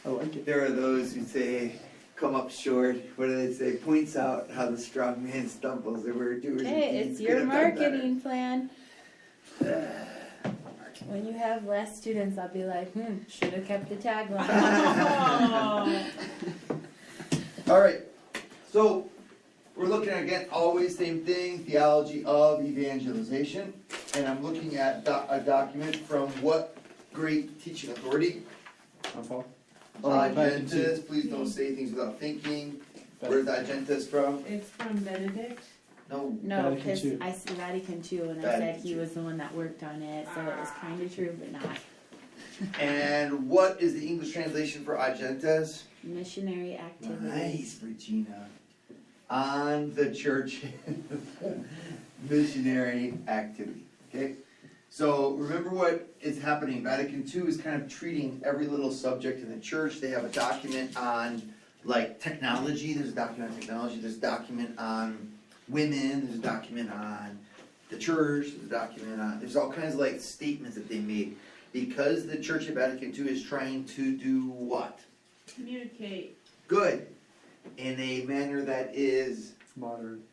I like it. There are those who say, come up short. What do they say? Points out how the strong man stumbles. There were doers. Okay, it's your marketing plan. When you have less students, I'll be like, should have kept the tagline. All right. So we're looking at, again, always same thing, theology of evangelization. And I'm looking at a document from what great teaching authority? Paul? Agentis. Please don't say things without thinking. Where's Agentis from? It's from Benedict. No. No, Vatican because II. I see Vatican II, and I Vatican said he II. was the one that worked on it, so it was kind of true, but not. And what is the English translation for Agentis? Missionary activity. Nice, Regina. On the church missionary activity. Okay? So remember what is happening. Vatican II is kind of treating every little subject in the church. They have a document on like technology. There's a document on technology. There's a document on women. There's a document on the church. There's a document on, there's all kinds of like statements that they make. Because the Church of Vatican II is trying to do what? Communicate. Good. In a manner that is Modern.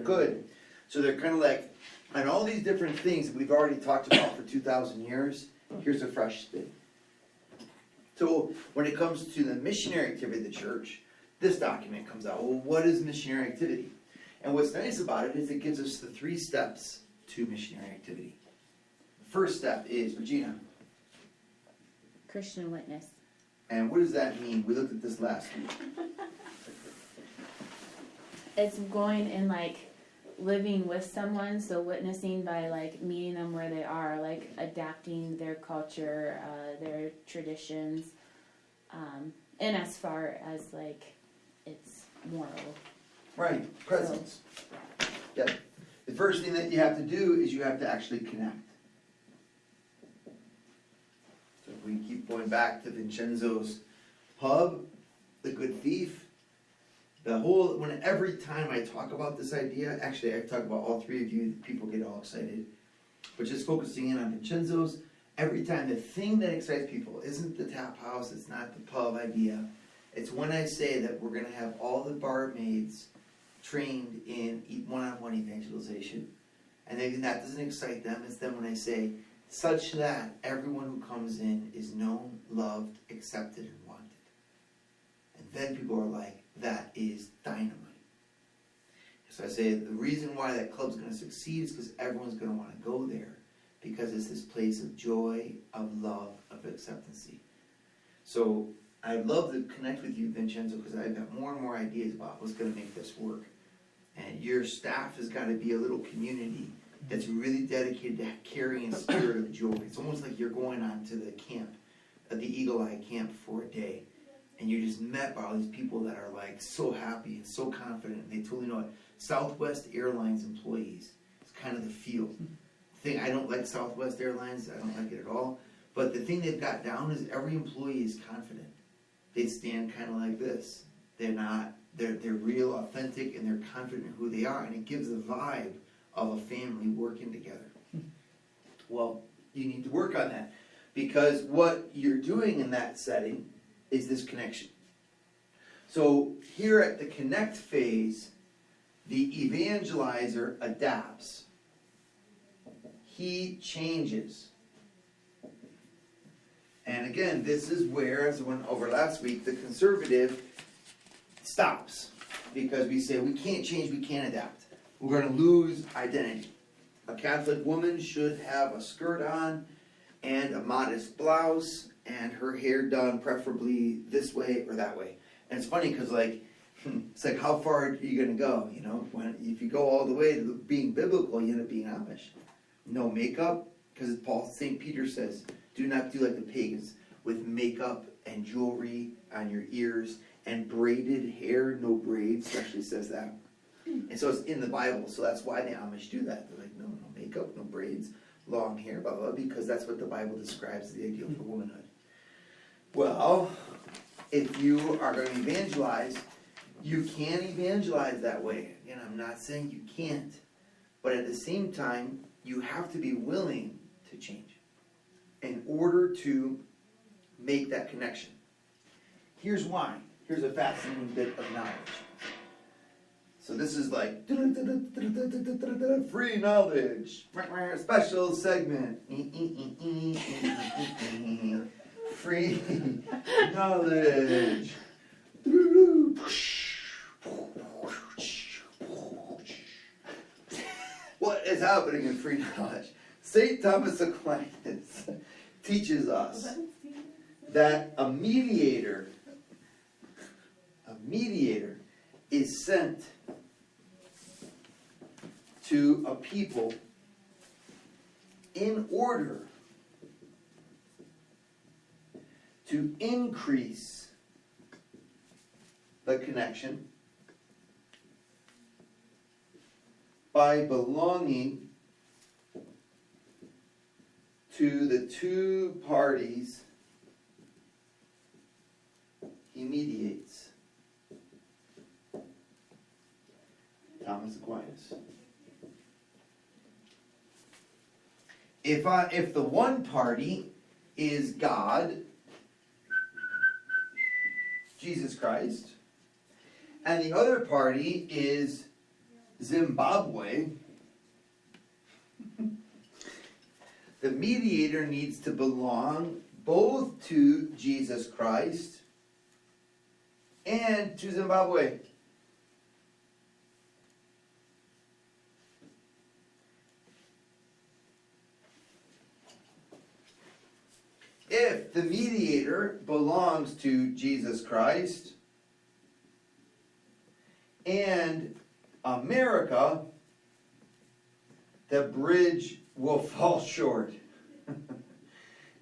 good. So they're kind of like, on all these different things that we've already talked about for 2,000 years, here's a fresh spin. So when it comes to the missionary activity of the church, this document comes out. Well, what is missionary activity? And what's nice about it is it gives us the 3 steps to missionary activity. The first step is, Regina, Christian witness. and what does that mean? We looked at this last week. It's going and like living with someone, so witnessing by like meeting them where they are, like adapting their culture, their traditions, and as far as like it's moral. Right, presence. Yep. The first thing that you have to do is you have to actually connect. So if we keep going back to Vincenzo's pub, the good thief, every time I talk about this idea, actually I talk about all 3 of you, people get all excited, but just focusing in on Vincenzo's, every time the thing that excites people isn't the tap house, it's not the pub idea, it's when I say that we're going to have all the barmaids trained in one-on-one evangelization, and then that doesn't excite them. It's then when I say, such that everyone who comes in is known, loved, accepted, and wanted. And then people are like, that is dynamite. So I say the reason why that club's going to succeed is because everyone's going to want to go there, because it's this place of joy, of love, of acceptancy. So I'd love to connect with you, Vincenzo, because I've got more and more ideas about what's going to make this work. And your staff has got to be a little community that's really dedicated to carrying a spirit of joy. It's almost like you're going on to the camp, the Eagle Eye camp for a day. And you're just met by all these people that are like so happy and so confident. And they totally know it. Southwest Airlines employees. It's kind of the feel. I don't like Southwest Airlines. I don't like it at all. But the thing they've got down is every employee is confident. They stand kind of like this. They're real, authentic, and they're confident in who they are. And it gives the vibe of a family working together. Well, you need to work on that. Because what you're doing in that setting is this connection. So here at the connect phase, the evangelizer adapts. He changes. And again, this is where, as I went over last week, the conservative stops. Because we say, we can't change, we can't adapt. We're going to lose identity. A Catholic woman should have a skirt on and a modest blouse and her hair done preferably this way or that way. And it's funny because it's like how far are you going to go? You know, if you go all the way to being biblical, you end up being Amish. No makeup, because St. Peter says, do not do like the pagans with makeup and jewelry on your ears and braided hair, no braids. It actually says that. And so it's in the Bible, so that's why the Amish do that. They're like, no makeup, no braids, long hair, blah, blah, blah, because that's what the Bible describes as the ideal for womanhood. Well, if you are going to evangelize, you can evangelize that way. Again, I'm not saying you can't, but at the same time, you have to be willing to change in order to make that connection. Here's why. Here's a fascinating bit of knowledge. So this is like free knowledge, special segment. Free knowledge. What is happening in free knowledge? St. Thomas Aquinas teaches us that a mediator is sent to a people in order to increase the connection by belonging to the two parties he mediates. Thomas Aquinas. If the one party is God, Jesus Christ, and the other party is Zimbabwe, the mediator needs to belong both to Jesus Christ and to Zimbabwe. If the mediator belongs to Jesus Christ and America, the bridge will fall short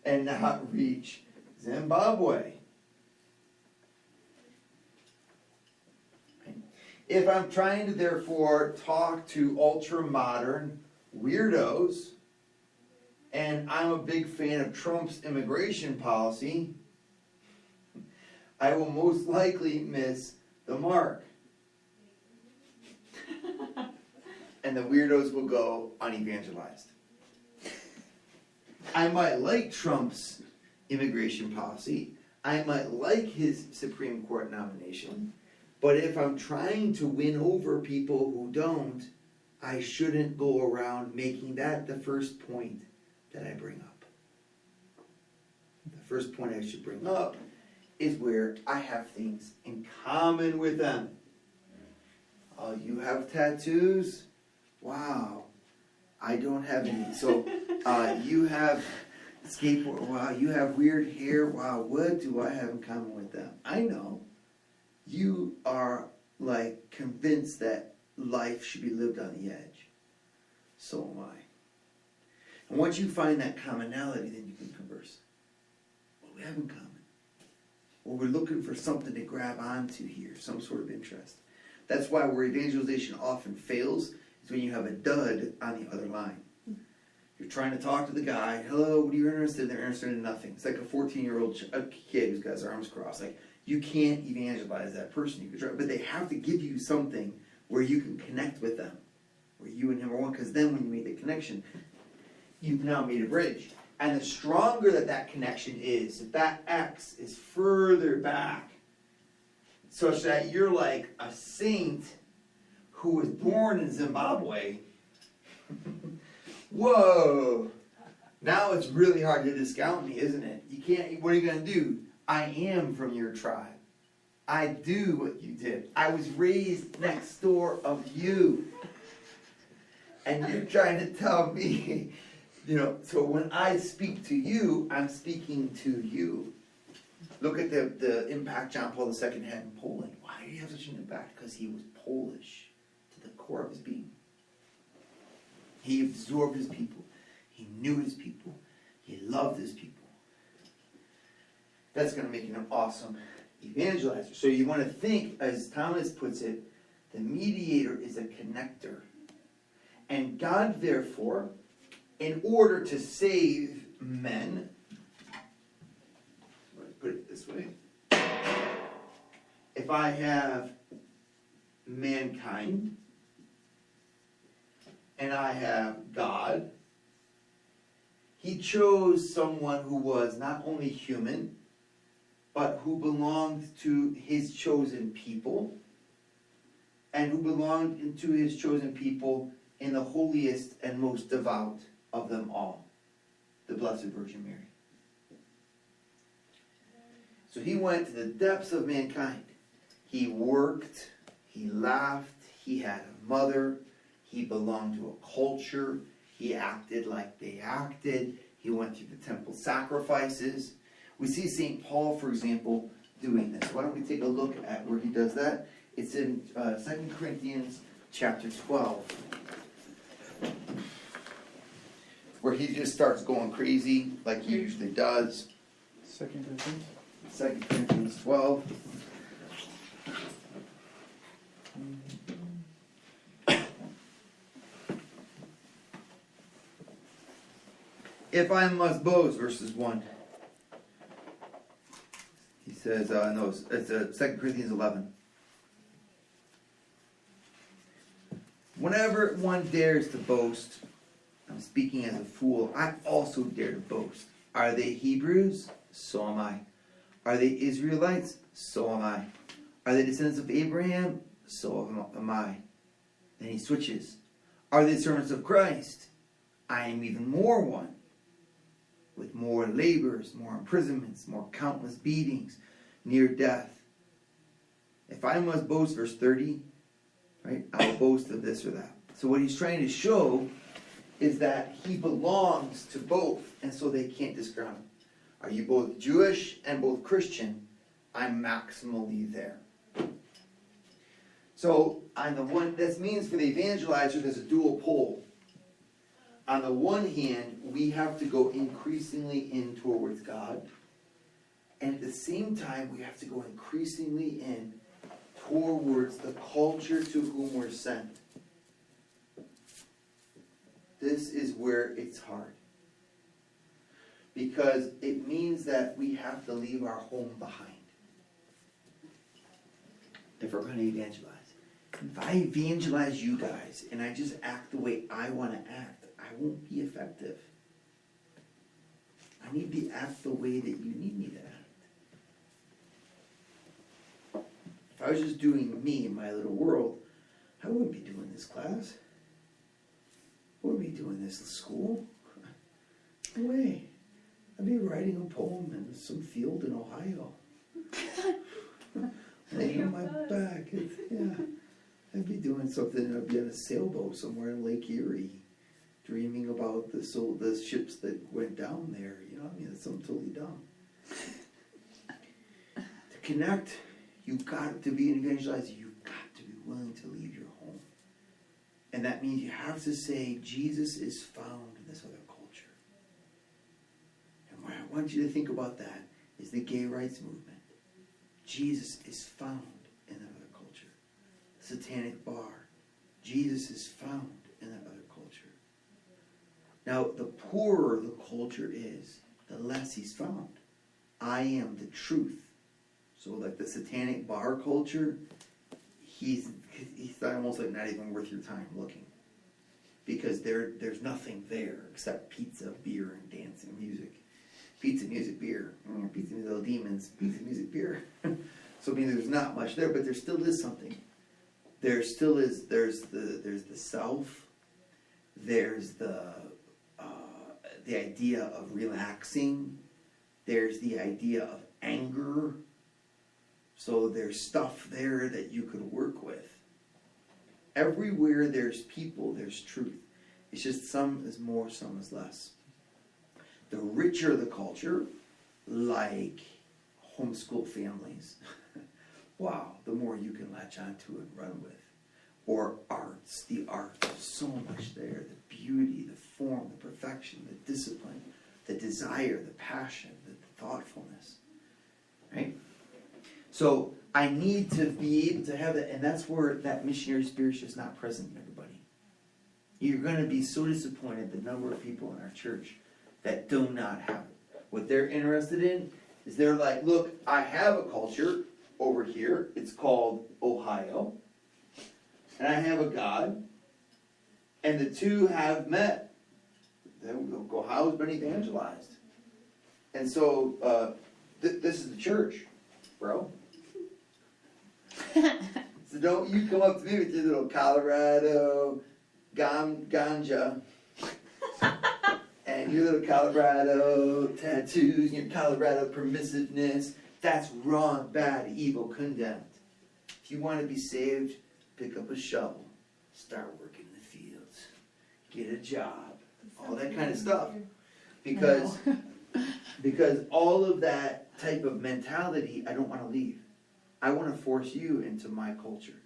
and not reach Zimbabwe. If I'm trying to therefore talk to ultra-modern weirdos, and I'm a big fan of Trump's immigration policy, I will most likely miss the mark. And the weirdos will go unevangelized. I might like Trump's immigration policy. I might like his Supreme Court nomination. But if I'm trying to win over people who don't, I shouldn't go around making that the first point that I bring up. The first point I should bring up is where I have things in common with them. Oh, you have tattoos? Wow. I don't have any. So, you have skateboard. Wow, you have weird hair. Wow, what do I have in common with them? I know. You are like convinced that life should be lived on the edge. So am I. And once you find that commonality, then you can converse. What do we have in common? Or we're looking for something to grab onto here, some sort of interest. That's why where evangelization often fails is when you have a dud on the other line. You're trying to talk to the guy, hello, what are you interested in? They're interested in nothing. It's like a 14-year-old kid who's got his arms crossed. Like, you can't evangelize that person. You can try, but they have to give you something where you can connect with them. Where you and him are one, because then when you make the connection, you've now made a bridge. And the stronger that connection is, if that X is further back, such that you're like a saint who was born in Zimbabwe, whoa, now it's really hard to discount me, isn't it? You can't, what are you going to do? I am from your tribe. I do what you did. I was raised next door of you. And you're trying to tell me, so when I speak to you, I'm speaking to you. Look at the impact John Paul II had in Poland. Why did he have such an impact? Because he was Polish to the core of his being. He absorbed his people. He knew his people. He loved his people. That's going to make him an awesome evangelizer. So you want to think, as Thomas puts it, the mediator is a connector. And God, therefore, in order to save men, let's put it this way, if I have mankind and I have God, he chose someone who was not only human, but who belonged to his chosen people, and who belonged to his chosen people in the holiest and most devout of them all, the Blessed Virgin Mary. So he went to the depths of mankind. He worked, he laughed, he had a mother, he belonged to a culture, he acted like they acted, he went through the temple sacrifices. We see St. Paul, for example, doing this. Why don't we take a look at where he does that? It's in 2 Corinthians chapter 12, where he just starts going crazy like he usually does. 2 Corinthians. 2 Corinthians 12. If I must boast, verses 1. He says, no, it's 2 Corinthians 11. Whenever one dares to boast, I'm speaking as a fool, I also dare to boast. Are they Hebrews? So am I. Are they Israelites? So am I. Are they descendants of Abraham? So am I. Then he switches. Are they servants of Christ? I am even more one. With more labors, more imprisonments, more countless beatings, near death. If I must boast, verse 30, right, I'll boast of this or that. So what he's trying to show is that he belongs to both, and so they can't discount him. Are you both Jewish and both Christian? I'm maximally there. So on the one, this means for the evangelizer, there's a dual pole. On the one hand, we have to go increasingly in towards God. And at the same time, we have to go increasingly in towards the culture to whom we're sent. This is where it's hard. Because it means that we have to leave our home behind. If we're going to evangelize. If I evangelize you guys and I just act the way I want to act, I won't be effective. I need to act the way that you need me to act. If I was just doing me in my little world, I wouldn't be doing this class. I wouldn't be doing this in school. No way. I'd be writing a poem in some field in Ohio. Laying on my back. Yeah. I'd be doing something. I'd be on a sailboat somewhere in Lake Erie, dreaming about the ships that went down there. You know, I mean, it's something totally dumb. To connect, you've got to be an evangelizer. You've got to be willing to leave your home. And that means you have to say, Jesus is found in this other culture. And what I want you to think about that is the gay rights movement. Jesus is found in that other culture. The satanic bar. Jesus is found in that other culture. Now, the poorer the culture is, the less he's found. I am the truth. So like the satanic bar culture, he's almost like not even worth your time looking. Because there's nothing there except pizza, beer, and dancing, music. Pizza, music, beer. Pizza, music, little demons. Pizza, music, beer. So I mean, there's not much there, but there still is something. There still is. There's the self. There's the idea of relaxing. There's the idea of anger. So there's stuff there that you could work with. Everywhere there's people, there's truth. It's just some is more, some is less. The richer the culture, like homeschool families, wow, the more you can latch onto and run with. Or arts, the arts, there's so much there. The beauty, the form, the perfection, the discipline, the desire, the passion, the thoughtfulness. Right? So I need to be able to have that, and that's where that missionary spirit is just not present in everybody. You're going to be so disappointed the number of people in our church that do not have it. What they're interested in is they're like, look, I have a culture over here. It's called Ohio. And I have a God. And the two have met. Ohio's been evangelized. And so This is the church, bro. So don't you come up to me with your little Colorado ganja and your little Colorado tattoos and your Colorado permissiveness. That's wrong, bad, evil, condemned. If you want to be saved, pick up a shovel, start working the fields, get a job, all that kind of stuff. Because all of that type of mentality, I don't want to leave. I want to force you into my culture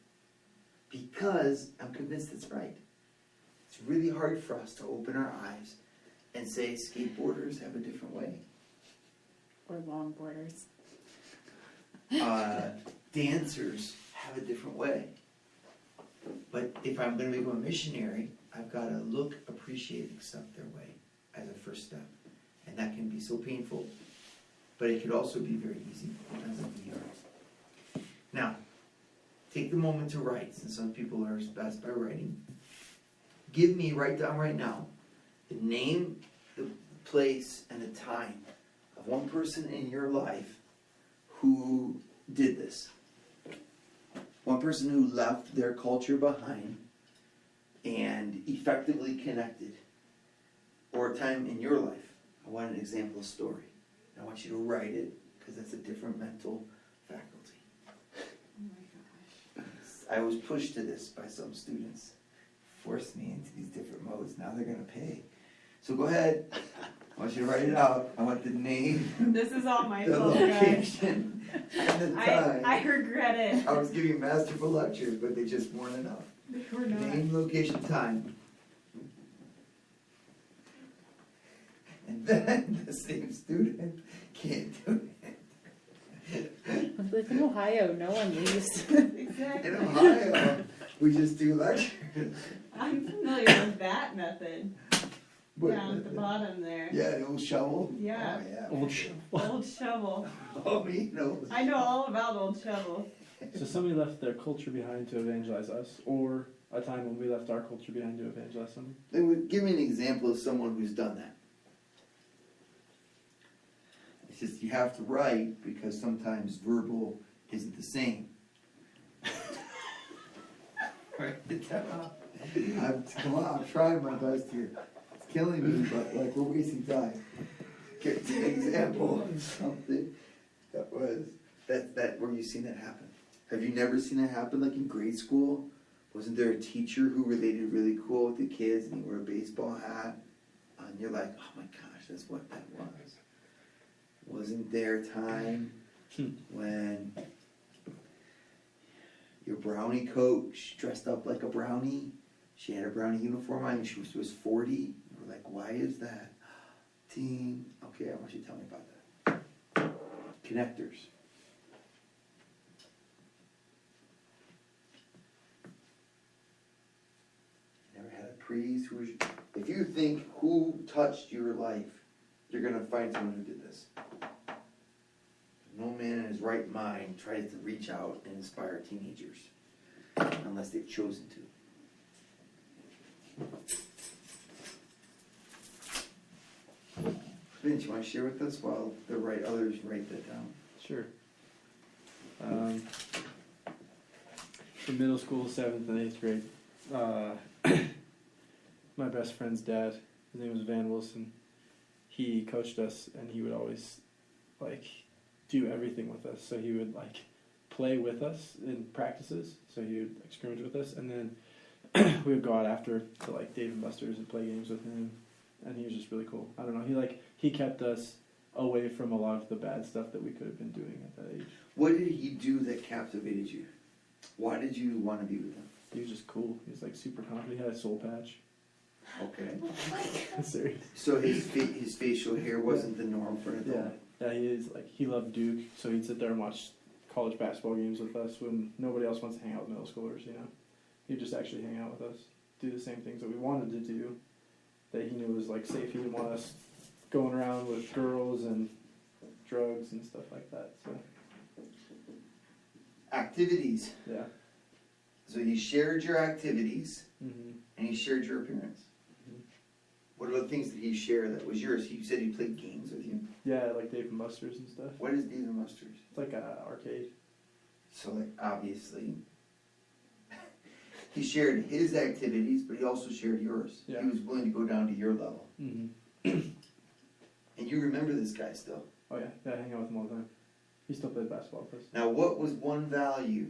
because I'm convinced it's right. It's really hard for us to open our eyes and say skateboarders have a different way. Or longboarders. Dancers have a different way. But if I'm going to become a missionary, I've got to look, appreciate, accept their way as a first step. And that can be so painful, but it could also be very easy. Depends on who you are. Now, take the moment to write, since some people are best by writing. Write down right now, the name, the place, and the time of one person in your life who did this. One person who left their culture behind and effectively connected. Or a time in your life. I want an example of story. I want you to write it, because that's a different mental faculty. Oh my gosh. I was pushed to this by some students. Forced me into these different modes. Now they're going to pay. So go ahead. I want you to write it out. I want the name, This is all my the fault, guys. location, and the time. I regret it. I was giving masterful lectures, but they just weren't enough. They were not. Name, location, time. And then the same student can't do it. I live in Ohio, no one leaves. Exactly. In Ohio, we just do lectures. I'm familiar with that method. Down at the bottom there. Yeah, the old shovel. Yeah. Oh, yeah. Old shovel. Old shovel. Oh, he knows. I know all about old shovel. So somebody left their culture behind to evangelize us, or a time when we left our culture behind to evangelize somebody. They would give me an example of someone who's done that. It's just you have to write because sometimes verbal isn't the same. Write it down. Come on, I'm trying my best here. It's killing me, but like we're wasting time. Get an example of something that was that where you've seen that happen. Have you never seen that happen? Like in grade school, wasn't there a teacher who related really cool with the kids and he wore a baseball hat? And you're like, oh my gosh, that's what that was. Wasn't there a time when your brownie coach dressed up like a brownie? She had a brownie uniform on and she was 40. You were like, why is that? Team. Okay, I want you to tell me about that. Connectors. Never had a priest who was... If you think who touched your life, you're going to find someone who did this. No man in his right mind tries to reach out and inspire teenagers unless they've chosen to. Vince, you want to share with us while others write that down? Sure. In middle school, 7th and 8th grade, my best friend's dad, his name was Van Wilson, he coached us and he would always like do everything with us. So he would like play with us in practices, so he would like scrimmage with us, and then we would go out after to like Dave and Buster's and play games with him, and he was just really cool. I don't know, he kept us away from a lot of the bad stuff that we could have been doing at that age. What did he do that captivated you? Why did you want to be with him? He was just cool. He was like super confident. He had a soul patch. Okay. Serious. So his facial hair wasn't the norm for an adult? Yeah, he is like, he loved Duke, so he'd sit there and watch college basketball games with us when nobody else wants to hang out with middle schoolers, you know. He'd just actually hang out with us, do the same things that we wanted to do, that he knew was like safe. He didn't want us going around with girls and drugs and stuff like that, so. Activities. Yeah. So he shared your activities Mm-hmm. and he shared your appearance. Mhm. What other things did he share that was yours? He said he played games with you. Yeah, like Dave and Buster's and stuff. What is Dave and Buster's? It's like a arcade. So, like, obviously, he shared his activities, but he also shared yours. Yeah. He was willing to go down to your level. Mm-hmm. And you remember this guy still. Oh yeah, I hang out with him all the time. He still plays basketball with us. Now, what was one value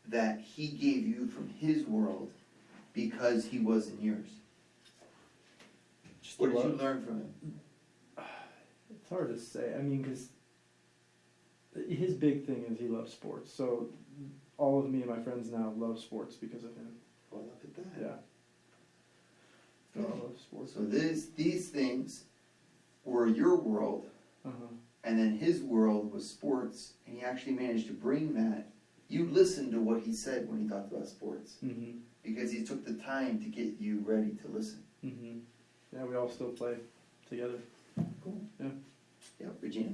that he gave you from his world because he was in yours? Just What the did you love. learn from him? It's hard to say. I mean, because his big thing is he loves sports. So all of me and my friends now love sports because of him. Well, look at that. Yeah. They all love sports. So these things were your world, Uh-huh. and then his world was sports, and he actually managed to bring that. You listened to what he said when he talked about sports, Mm-hmm. because he took the time to get you ready to listen. Mm-hmm. Yeah, we all still play together. Cool. Yeah. Yeah, Regina?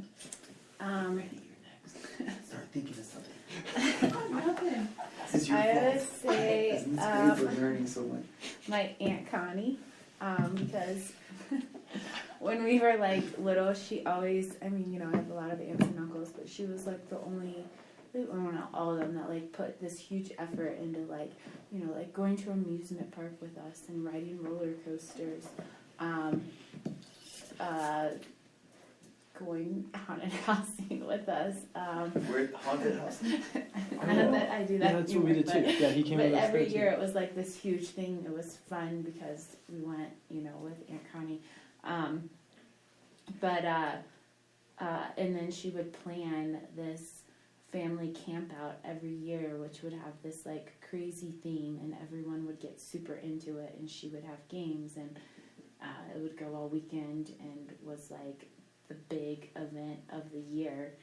Um, Ready, you're next. Start thinking of something. Nothing. This is your I would fault. say Isn't this great? We're learning so much. my Aunt Connie, because when we were like little, she always, I mean, you know, I have a lot of aunts and uncles, but she was like the only, well, not all of them, that like put this huge effort into like, you know, like going to amusement park with us and riding roller coasters, going haunted housing with us. We're at haunted house. Not that I do that Yeah, that's what we anymore, did too. Yeah, he came but with us every there, year too. it was like this huge thing. It was fun because we went, you know, with Aunt Connie. And then she would plan this family camp out every year, which would have this like crazy theme, and everyone would get super into it. And she would have games, and it would go all weekend, and was like the big event of the year.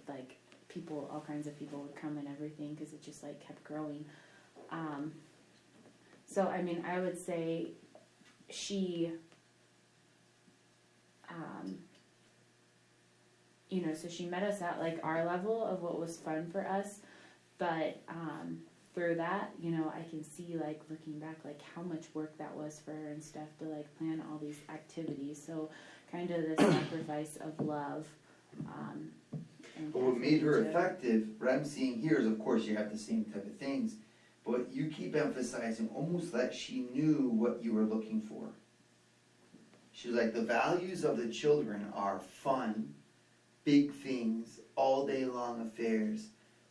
Like people, all kinds of people would come and everything because it just like kept growing. So I mean, I would say she, you know, so she met us at like our level of what was fun for us, but through that, you know, I can see like looking back like how much work that was for her and stuff to like plan all these activities. So kind of the sacrifice of love. And But what made her effort to- effective, what I'm seeing here is, of course, you have the same type of things, but you keep emphasizing almost that she knew what you were looking for. She was like, the values of the children are fun, big things, all day long affairs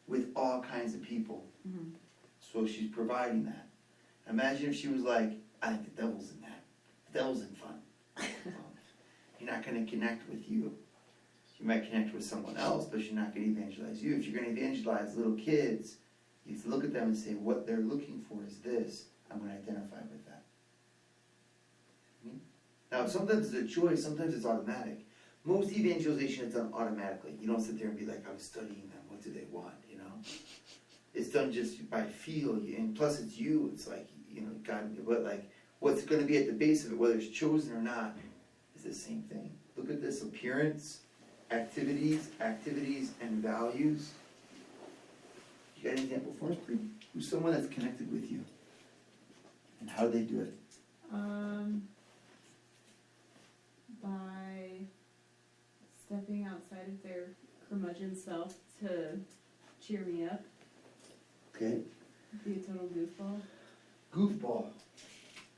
with all kinds of people. Mhm. So she's providing that. Imagine if she was like, I think the devil's in that. The devil's in fun. You're not going to connect with you. You might connect with someone else, but you're not going to evangelize you. If you're going to evangelize little kids, you have to look at them and say, what they're looking for is this. I'm going to identify with that. Now, sometimes it's a choice, sometimes it's automatic. Most evangelization is done automatically. You don't sit there and be like, I'm studying them. What do they want, you know? It's done just by feel. And plus, it's you. It's like, you know, God, but like, what's going to be at the base of it, whether it's chosen or not, is the same thing. Look at this: appearance, activities, and values. You got an example for us, Bree? Who's someone that's connected with you? And how do they do it? By stepping outside of their curmudgeon self to cheer me up, Okay. be a total goofball. Goofball.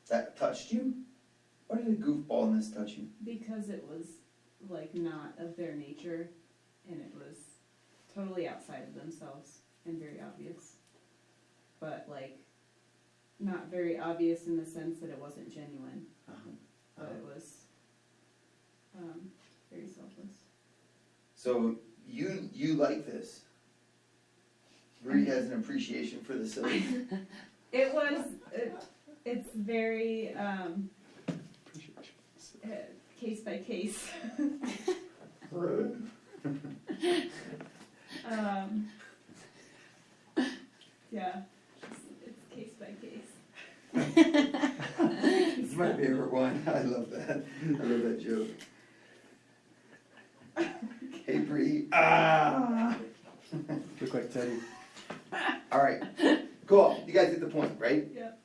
That touched you? Why did a goofballness touch you? Because it was like not of their nature, and it was totally outside of themselves and very obvious. But like, not very obvious in the sense that it wasn't genuine, but it was very selfless. So you like this? Bree has an appreciation for the silly. It was, it's very case by case. Yeah, it's case by case. It's my favorite one. I love that. I love that joke. Hey Bree. Look like Teddy. All right. Cool. You guys get the point, right? Yep.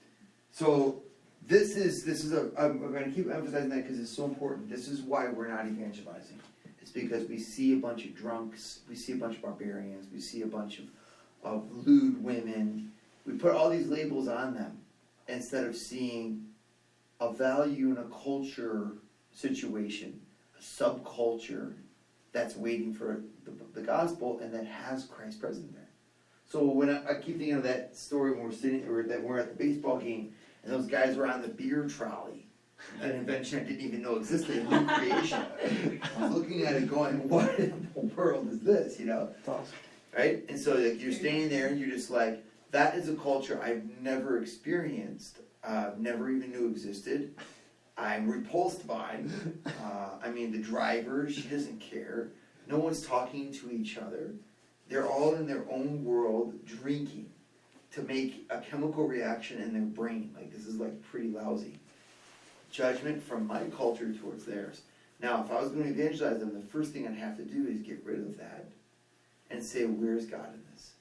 So I'm going to keep emphasizing that because it's so important. This is why we're not evangelizing. It's because we see a bunch of drunks, we see a bunch of barbarians, we see a bunch of lewd women. We put all these labels on them instead of seeing a value in a culture situation, a subculture that's waiting for the gospel and that has Christ present there. So when I keep thinking of that story when we're at the baseball game and those guys were on the beer trolley, an invention I didn't even know existed, a new creation. I was looking at it going, what in the world is this, you know? That's awesome. Right? And so like, you're standing there and you're just like, that is a culture I've never experienced, never even knew existed. I'm repulsed by. I mean, the driver, she doesn't care. No one's talking to each other. They're all in their own world drinking to make a chemical reaction in their brain. Like, this is like pretty lousy. Judgment from my culture towards theirs. Now, if I was going to evangelize them, the first thing I'd have to do is get rid of that and say, where's God in this?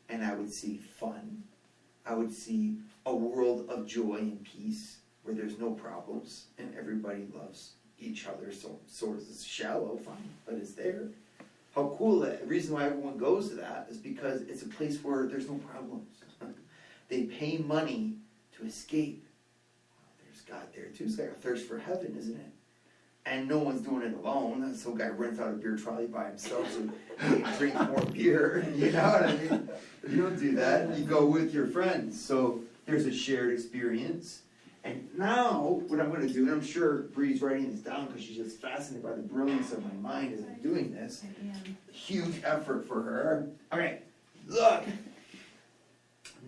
And I would see fun. I would see a world of joy and peace where there's no problems and everybody loves each other. So sort of shallow, fine, but it's there. How cool that. The reason why everyone goes to that is because it's a place where there's no problems. They pay money to escape. There's God there too. It's like a thirst for heaven, isn't it? And no one's doing it alone. Some guy rents out a beer trolley by himself so he can drink more beer. You know what I mean? You don't do that. You go with your friends. So there's a shared experience. And now, what I'm going to do, and I'm sure Bree's writing this down because she's just fascinated by the brilliance of my mind as I'm doing this. Huge effort for her. Okay, look.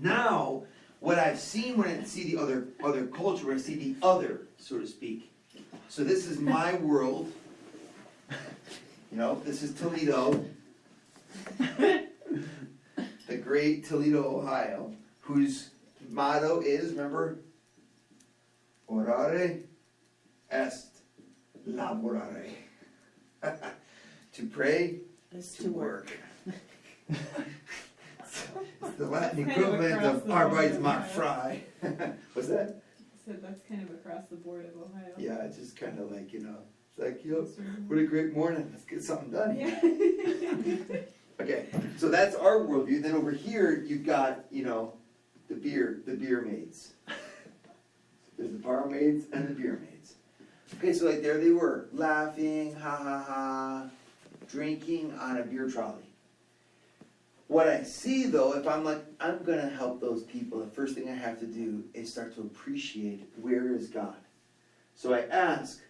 Now, what I've seen when I see the other culture, when I see the other, so to speak. So this is my world. You know, this is Toledo. The great Toledo, Ohio, whose motto is, remember, orare est laborare. To pray is to work. It's the Latin equivalent of Arbeitsmarkt frei. What's that? So that's kind of across the board of Ohio. Yeah, it's just kind of like, you know, it's like, yo, what a great morning. Let's get something done here. Yeah. Okay, so that's our worldview. Then over here, you've got, you know, the beer maids. There's the barmaids and the beer maids. Okay, so like there they were, laughing, ha ha ha, drinking on a beer trolley. What I see though, if I'm like, I'm going to help those people, the first thing I have to do is start to appreciate, where is God? So I ask,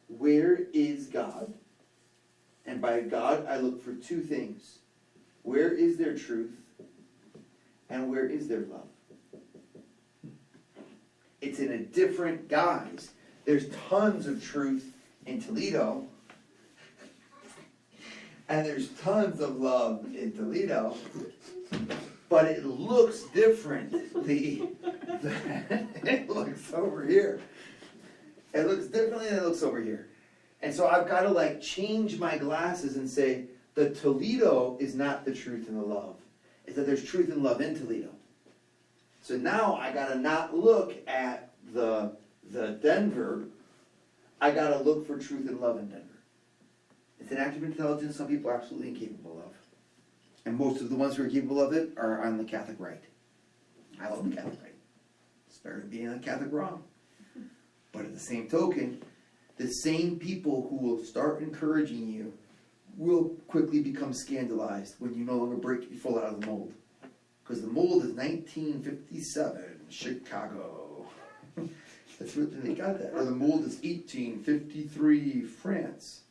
where is God? And by God, I look for two things. Where is their truth? And where is their love? It's in a different guise. There's tons of truth in Toledo. And there's tons of love in Toledo. But it looks differently than it looks over here. It looks differently than it looks over here. And so I've got to like change my glasses and say, the Toledo is not the truth and the love. It's that there's truth and love in Toledo. So now I got to not look at the Denver. I got to look for truth and love in Denver. It's an act of intelligence some people are absolutely incapable of. And most of the ones who are capable of it are on the Catholic right. I love the Catholic right. It's better than being on the Catholic wrong. But at the same token, the same people who will start encouraging you will quickly become scandalized when you no longer fall out of the mold. Because the mold is 1957, Chicago. That's what they got that. Or the mold is 1853, France.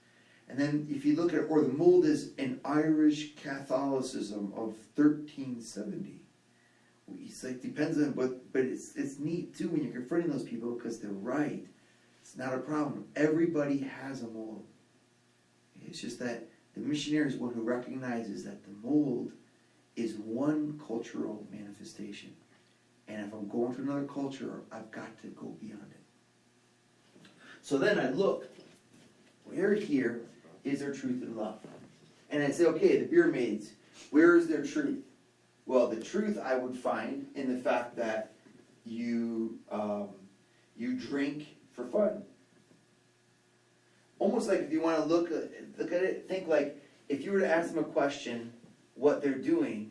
And then if you look at it, or the mold is an Irish Catholicism of 1370. It's like, depends on, but it's neat too when you're confronting those people because they're right. It's not a problem. Everybody has a mold. It's just that the missionary is one who recognizes that the mold is one cultural manifestation. And if I'm going to another culture, I've got to go beyond it. So then I look, where here is there truth and love? And I say, okay, the beer maids, where is their truth? Well, the truth I would find in the fact that you You drink for fun. Almost like if you want to look at it, think like if you were to ask them a question, what they're doing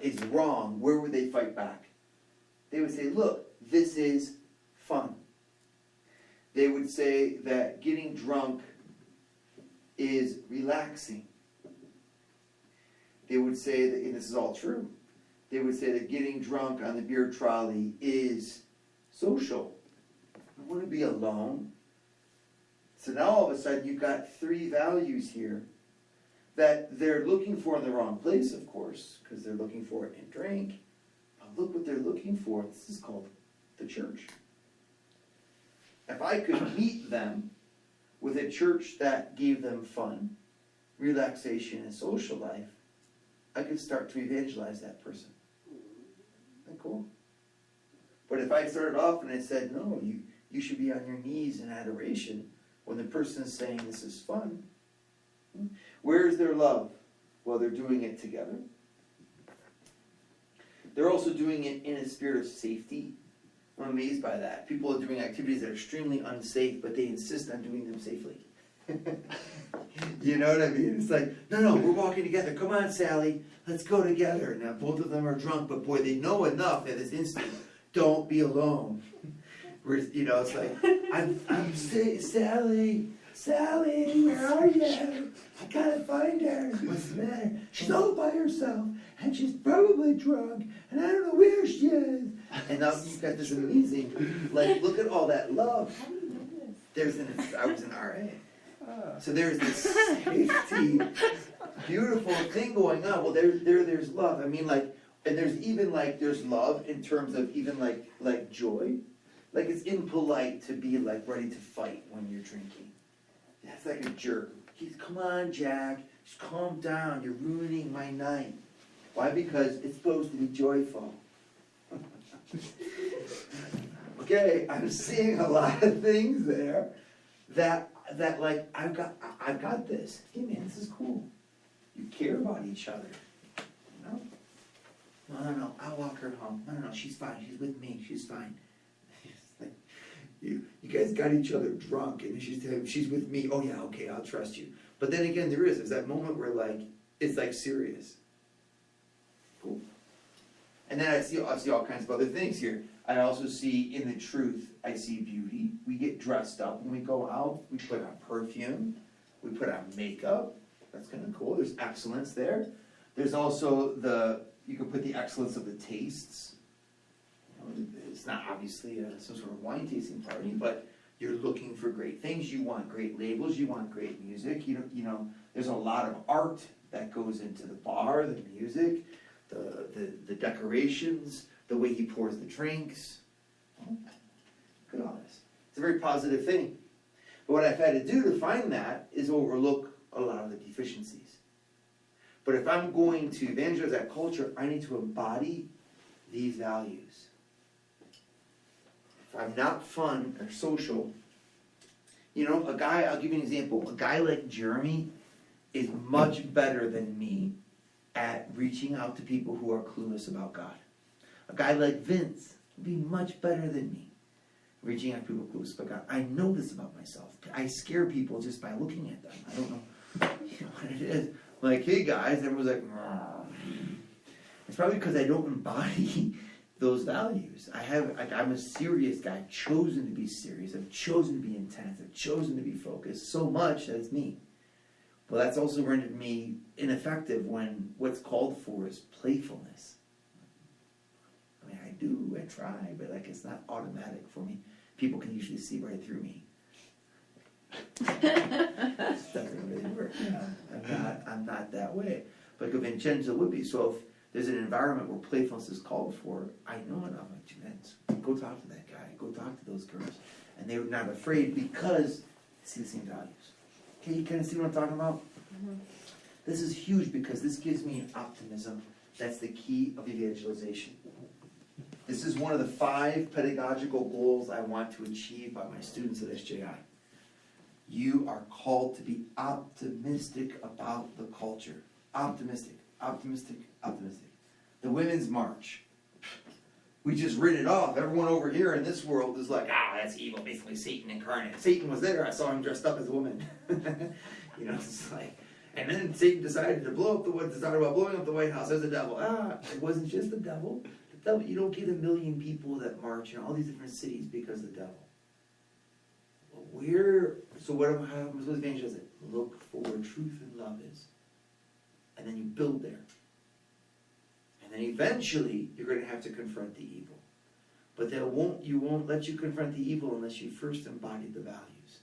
is wrong, where would they fight back? They would say, look, this is fun. They would say that getting drunk is relaxing. They would say that, and this is all true, they would say that getting drunk on the beer trolley is social. I want to be alone. So now all of a sudden you've got three values here that they're looking for in the wrong place, of course, because they're looking for it in drink. But look what they're looking for. This is called the church. If I could meet them with a church that gave them fun, relaxation, and social life, I could start to evangelize that person. Isn't that cool? But if I started off and I said, no, you should be on your knees in adoration when the person is saying this is fun, where is their love? Well, they're doing it together. They're also doing it in a spirit of safety. I'm amazed by that. People are doing activities that are extremely unsafe, but they insist on doing them safely. You know what I mean? It's like, no, we're walking together. Come on, Sally, let's go together. Now, both of them are drunk, but boy, they know enough at this instant. Don't be alone. Whereas, it's like, Sally, where are you? I gotta find her. What's the matter? She's all by herself, and she's probably drunk, and I don't know where she is. And now you've got this amazing, look at all that love. How do you know this? I was an RA. So there's this safety, beautiful thing going on. Well, there's love. I mean, and there's even there's love in terms of even like joy. Like it's impolite to be ready to fight when you're drinking. That's like a jerk. Come on, Jack, just calm down. You're ruining my night. Why? Because it's supposed to be joyful. Okay, I'm seeing a lot of things there that I've got this. Hey man, this is cool. You care about each other. No, I'll walk her home. No, she's fine. She's with me. She's fine. You guys got each other drunk, and she's with me. Oh yeah, okay, I'll trust you. But then again, there's that moment where it's serious. Cool. And then I see all kinds of other things here. I also see in the truth, I see beauty. We get dressed up when we go out. We put on perfume. We put on makeup. That's kind of cool. There's excellence there. There's also you can put the excellence of the tastes. It's not obviously some sort of wine tasting party, but you're looking for great things. You want great labels. You want great music. There's a lot of art that goes into the bar, the music, the decorations, the way he pours the drinks. Look at all this. It's a very positive thing. But what I've had to do to find that is overlook a lot of the deficiencies. But if I'm going to evangelize that culture, I need to embody these values. If I'm not fun or social, I'll give you an example. A guy like Jeremy is much better than me at reaching out to people who are clueless about God. A guy like Vince would be much better than me reaching out to people who are clueless about God. I know this about myself. I scare people just by looking at them. I don't know what it is. Hey guys, everyone's like, it's probably because I don't embody those values. I'm a serious guy. I've chosen to be serious. I've chosen to be intense. I've chosen to be focused so much that it's me. Well, that's also rendered me ineffective when what's called for is playfulness. I try, but it's not automatic for me. People can usually see right through me. It doesn't really work. I'm not that way. But Vincenzo would be. So if there's an environment where playfulness is called for, I know enough. Go talk to that guy. Go talk to those girls. And they were not afraid because they see the same values. Okay, you kind of see what I'm talking about? Mm-hmm. This is huge because this gives me an optimism. That's the key of evangelization. This is one of the 5 pedagogical goals I want to achieve by my students at SJI. You are called to be optimistic about the culture. Optimistic. The Women's March. We just writ it off. Everyone over here in this world is like, that's evil, basically Satan incarnate. Satan was there, I saw him dressed up as a woman. It's like, and then Satan decided to started about blowing up the White House as a devil. It wasn't just the devil. The devil, you don't get 1 million people that march in all these different cities because of the devil. So what am I supposed to evangelize? Look for where truth and love is. And then you build there. And then eventually, you're going to have to confront the evil. But you won't let you confront the evil unless you first embody the values.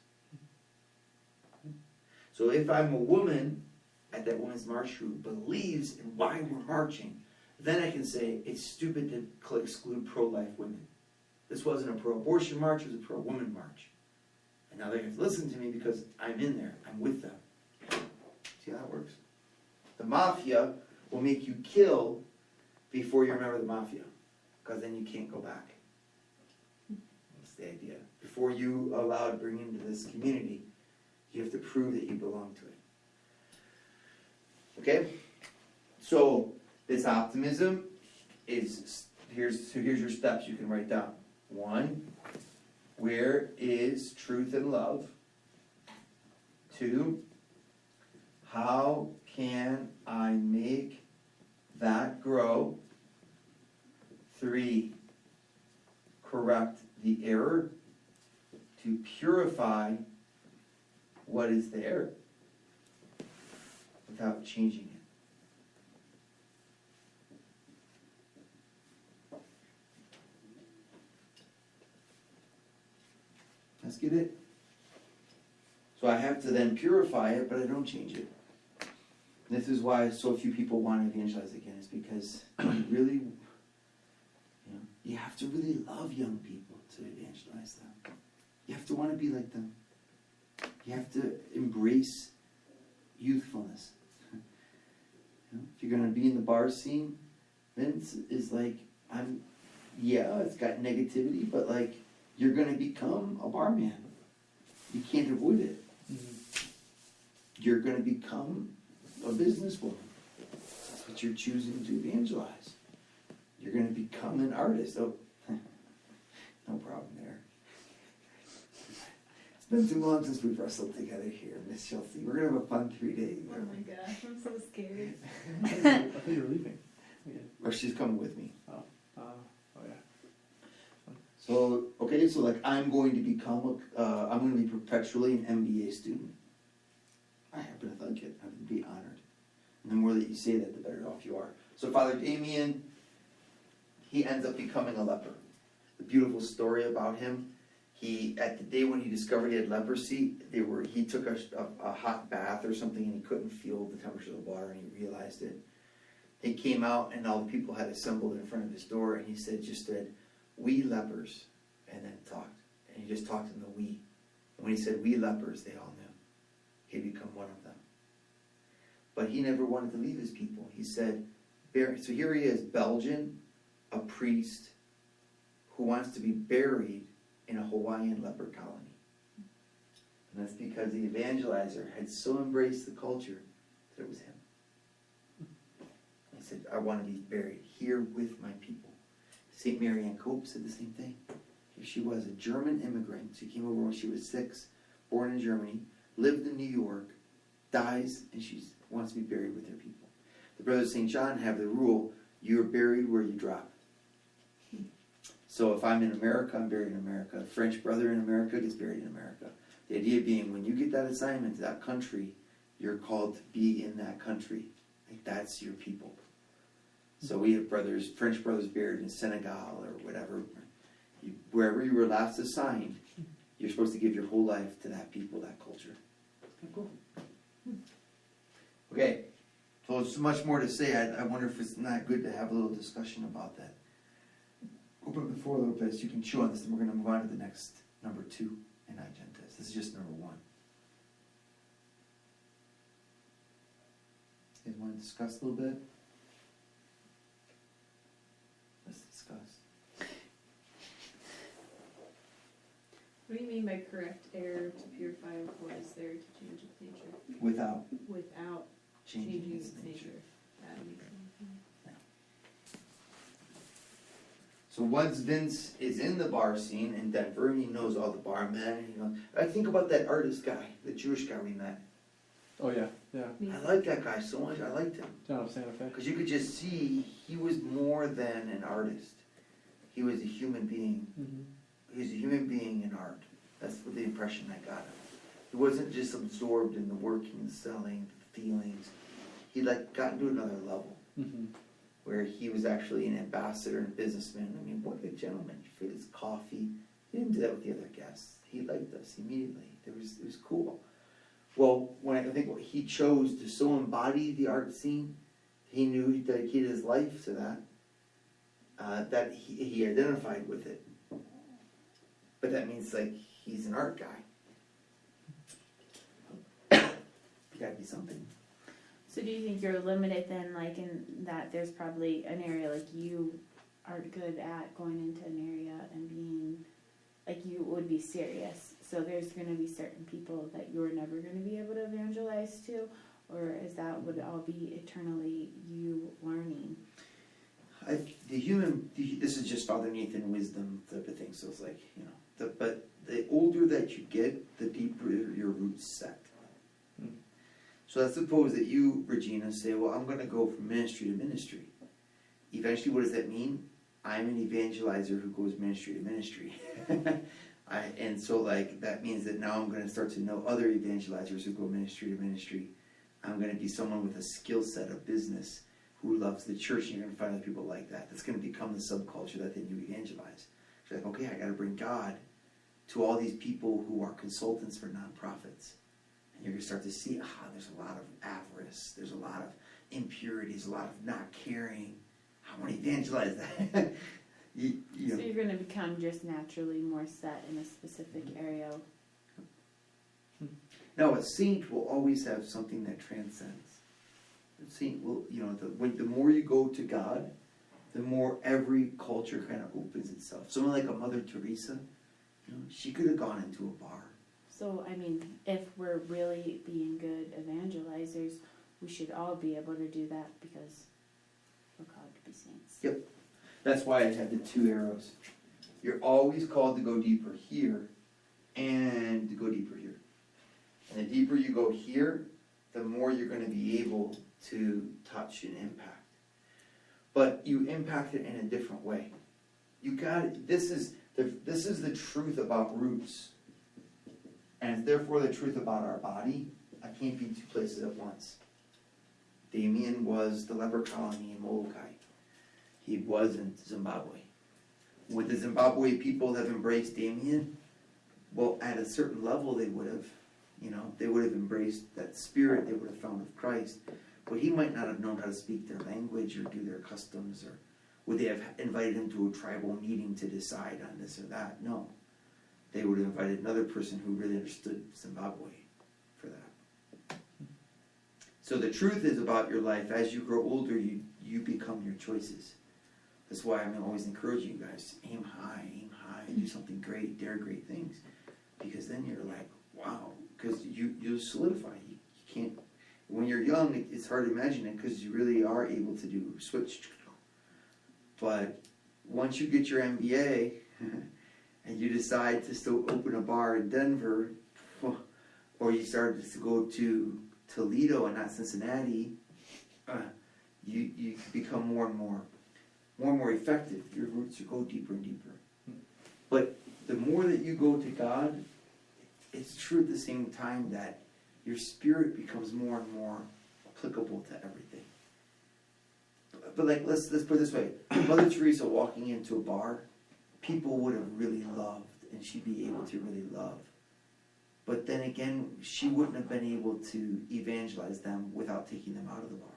So if I'm a woman at that women's march who believes in why we're marching, then I can say it's stupid to exclude pro-life women. This wasn't a pro-abortion march, it was a pro-woman march. And now they have to listen to me because I'm in there, I'm with them. See how that works? The mafia will make you kill before you're a member of the mafia, because then you can't go back. That's the idea. Before you are allowed to bring into this community, you have to prove that you belong to it. Okay? So, this optimism is, here's your steps you can write down. 1, where is truth and love? 2, how can I make that grow? 3, correct the error to purify what is there without changing it. Let's get it. So I have to then purify it, but I don't change it. This is why so few people want to evangelize again, is because you have to really love young people to evangelize them. You have to want to be like them. You have to embrace youthfulness. If you're going to be in the bar scene, then it's like, it's got negativity, but like, you're going to become a barman. You can't avoid it. Mm-hmm. You're going to become a businesswoman. That's what you're choosing to evangelize. You're going to become an artist. Oh, no problem there. It's been too long since we've wrestled together here, Miss Chelsea. We're going to have a fun 3 days. Oh my gosh, I'm so scared. I thought you were leaving. Yeah. Or she's coming with me. Oh yeah. So, okay, so like I'm going to become, I'm going to be perpetually an MBA student. I happen to think it. I would be honored. And the more that you say that, the better off you are. So Father Damien, he ends up becoming a leper. The beautiful story about him, at the day when he discovered he had leprosy, he took a hot bath or something and he couldn't feel the temperature of the water and he realized it. He came out and all the people had assembled in front of his door and he said, "We lepers," and then talked. And he just talked in the we. And when he said "we lepers," they all knew. He'd become one of them. But he never wanted to leave his people. He said, so here he is, Belgian, a priest, who wants to be buried in a Hawaiian leper colony. And that's because the evangelizer had so embraced the culture that it was him. He said, I want to be buried here with my people. St. Mary Ann Cope said the same thing. Here she was, a German immigrant. She came over when she was 6, born in Germany, lived in New York, dies, and she wants to be buried with her people. The Brothers of St. John have the rule, you are buried where you drop. So if I'm in America, I'm buried in America. A French brother in America gets buried in America. The idea being, when you get that assignment to that country, you're called to be in that country. Like, that's your people. So we have French brothers buried in Senegal or whatever. Wherever you were last assigned, you're supposed to give your whole life to that people, that culture. Cool. Okay, so there's much more to say. I wonder if it's not good to have a little discussion about that. Open up the floor a little bit so you can chew on this, and we're going to move on to the next number 2 in Agendas. This is just number 1. You guys want to discuss a little bit? Let's discuss. What do you mean by correct error to purify what is there to change its nature? Without Without changing changing its its nature. nature. That makes sense. So once Vince is in the bar scene in Denver, and he knows all the barmen, I think about that artist guy, the Jewish guy we met. Oh yeah, yeah. I like that guy so much. I liked him Down of Santa Fe. because you could just see he was more than an artist. He was a human being. Mm-hmm. He was a human being in art. That's what the impression I got of him. He wasn't just absorbed in the working, the selling, the feelings. He got into another level Mm-hmm. where he was actually an ambassador and a businessman. I mean, what a gentleman for his coffee. He didn't do that with the other guests. He liked us immediately. It was cool. Well, when I think he chose to so embody the art scene, he knew he dedicated his life to that he identified with it. But that means he's an art guy. You gotta be something. So do you think you're limited then, like in that there's probably an area like you aren't good at going into an area and being, like you would be serious. So there's going to be certain people that you're never going to be able to evangelize to, or is that would all be eternally you learning? This is just Father Nathan wisdom type of thing. So it's but the older that you get, the deeper your roots set. So let's suppose that you, Regina, say, well, I'm going to go from ministry to ministry. Eventually, what does that mean? I'm an evangelizer who goes ministry to ministry. And so that means that now I'm going to start to know other evangelizers who go ministry to ministry. I'm going to be someone with a skill set of business who loves the church, and you're going to find other people like that. That's going to become the subculture that then you evangelize. You're like, okay, I got to bring God to all these people who are consultants for nonprofits. You're going to start to see, there's a lot of avarice, there's a lot of impurities, a lot of not caring. I want to evangelize that. So you're going to become just naturally more set in a specific area. Now, a saint will always have something that transcends. A saint will, the more you go to God, the more every culture kind of opens itself. Someone like a Mother Teresa, she could have gone into a bar. So, I mean, if we're really being good evangelizers, we should all be able to do that because we're called to be saints. Yep. That's why I had the two arrows. You're always called to go deeper here and to go deeper here. And the deeper you go here, the more you're going to be able to touch and impact. But you impact it in a different way. You got it. This is the truth about roots. And therefore the truth about our body. I can't be two places at once. Damien was the leper colony in Molokai. He wasn't Zimbabwe. Would the Zimbabwe people have embraced Damien? Well, at a certain level they would have. They would have embraced that spirit they would have found of Christ. But he might not have known how to speak their language or do their customs, or would they have invited him to a tribal meeting to decide on this or that? No. They would have invited another person who really understood Zimbabwe for that. So the truth is about your life, as you grow older, you become your choices. That's why I'm always encouraging you guys, aim high, do something great, dare great things. Because then you're like, wow, because you solidify. You can't, when you're young, it's hard to imagine it because you really are able to do switch. But once you get your MBA, and you decide to still open a bar in Denver, or you started to go to Toledo and not Cincinnati, you become more and more effective. Your roots go deeper and deeper. But the more that you go to God, it's true at the same time that your spirit becomes more and more applicable to everything. But let's put it this way: Mother Teresa walking into a bar, people would have really loved, and she'd be able to really love. But then again, she wouldn't have been able to evangelize them without taking them out of the bar.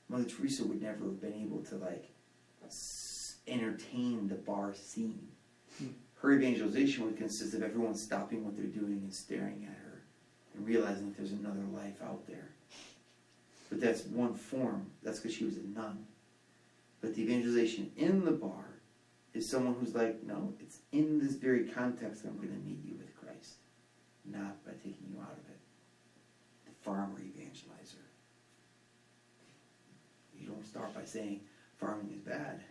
Mother Teresa would never have been able to entertain the bar scene. Her evangelization would consist of everyone stopping what they're doing and staring at her and realizing that there's another life out there. But that's one form. That's because she was a nun. But the evangelization in the bar is someone who's like, no, it's in this very context I'm going to meet you with Christ, not by taking you out of it. The farmer evangelizer. You don't start by saying farming is bad.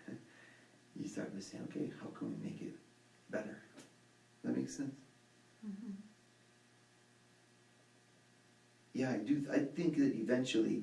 you start to say, okay, how can we make it better? That makes sense? Mhm. Yeah, I think that eventually